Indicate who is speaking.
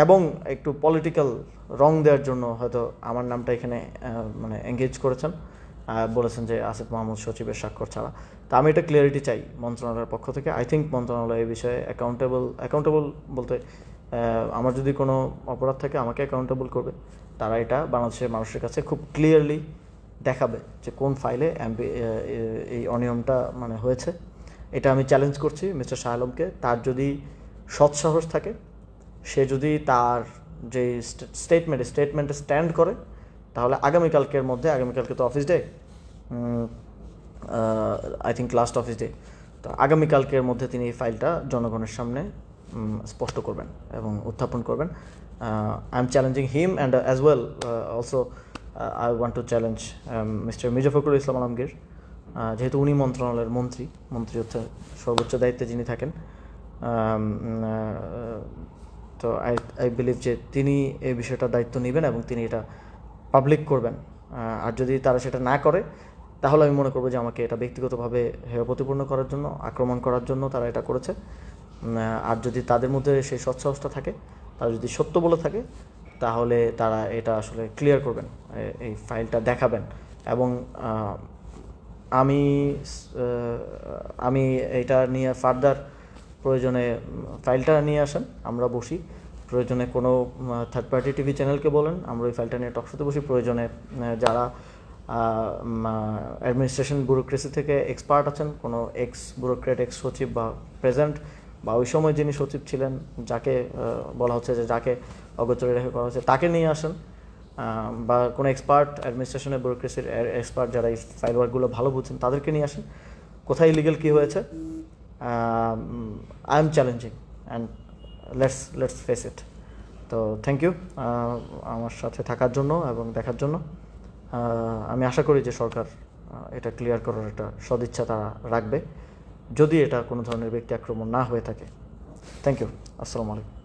Speaker 1: এবং একটু পলিটিক্যাল রং দেওয়ার জন্য হয়তো আমার নামটা এখানে মানে এঙ্গেজ করেছেন, বলেছেন যে আসিফ মাহমুদ সচিবের স্বাক্ষর ছাড়া। তা আমি এটা ক্লিয়ারিটি চাই মন্ত্রণালয়ের পক্ষ থেকে। আই থিঙ্ক মন্ত্রণালয় এই বিষয়ে অ্যাকাউন্টেবল বলতে আমার যদি কোনো অপরাধ থাকে আমাকে অ্যাকাউন্টেবল করবে। তারা এটা বাংলাদেশের মানুষের কাছে খুব ক্লিয়ারলি দেখাবে যে কোন ফাইলে এই অনিয়মটা মানে হয়েছে। এটা আমি চ্যালেঞ্জ করছি মিস্টার শাহ আলমকে। তার যদি সৎসাহস থাকে, সে যদি তার যে স্টেটমেন্টে স্ট্যান্ড করে, তাহলে আগামীকালকে তো office day, I think last office day, তো আগামীকালকের মধ্যে তিনি এই ফাইলটা জনগণের সামনে স্পষ্ট করবেন এবং উত্থাপন করবেন। I am challenging him and as well also I want to challenge mister Mirza Fakhrul Islam Alamgir, যেহেতু উনি মন্ত্রণালয়ের মন্ত্রী হচ্ছে সর্বোচ্চ দায়িত্বে যিনি থাকেন। তো আই বিলিভ যে তিনি এই বিষয়টার দায়িত্ব নেবেন এবং তিনি এটা পাবলিক করবেন। আর যদি তারা সেটা না করে, তাহলে আমি মনে করবো যে আমাকে এটা ব্যক্তিগতভাবে হেয় প্রতিপন্ন করার জন্য, আক্রমণ করার জন্য তারা এটা করেছে। আর যদি তাদের মধ্যে সেই সৎসাহসটা থাকে, তারা যদি সত্য বলে থাকে, তাহলে তারা এটা আসলে ক্লিয়ার করবেন, এই ফাইলটা দেখাবেন। এবং আমি এটা নিয়ে ফার্দার প্রয়োজনে ফাইলটা নিয়ে আসেন, আমরা বসি। প্রয়োজনে কোনো থার্ড পার্টি টিভি চ্যানেলকে বলেন, আমরা ওই ফাইলটা নিয়ে টকশোতে বসি। প্রয়োজনে যারা অ্যাডমিনিস্ট্রেশন ব্যুরোক্রেসি থেকে এক্সপার্ট আছেন, কোনো এক্স ব্যুরোক্রেট, এক্স সচিব বা প্রেজেন্ট বা ওই সময় যিনি সচিব ছিলেন, যাকে বলা হচ্ছে যে যাকে অগোচরে রেখে করা হচ্ছে, তাকে নিয়ে আসেন। বা কোনো এক্সপার্ট, অ্যাডমিনিস্ট্রেশনের ব্যুরোক্রেসির এক্সপার্ট যারা এই ফাইল ওয়ার্কগুলো ভালো বুঝছেন, তাদেরকে নিয়ে আসেন। কোথায় ইলিগাল কী হয়েছে, I am challenging and let's face it. তো থ্যাংক ইউ আমার সাথে থাকার জন্য এবং দেখার জন্য। আমি আশা করি যে সরকার এটা ক্লিয়ার করার একটা সদিচ্ছা তারা রাখবে, যদি এটা কোনো ধরনের ব্যক্তি আক্রমণ না হয়ে থাকে। Thank you. আসসালামু আলাইকুম।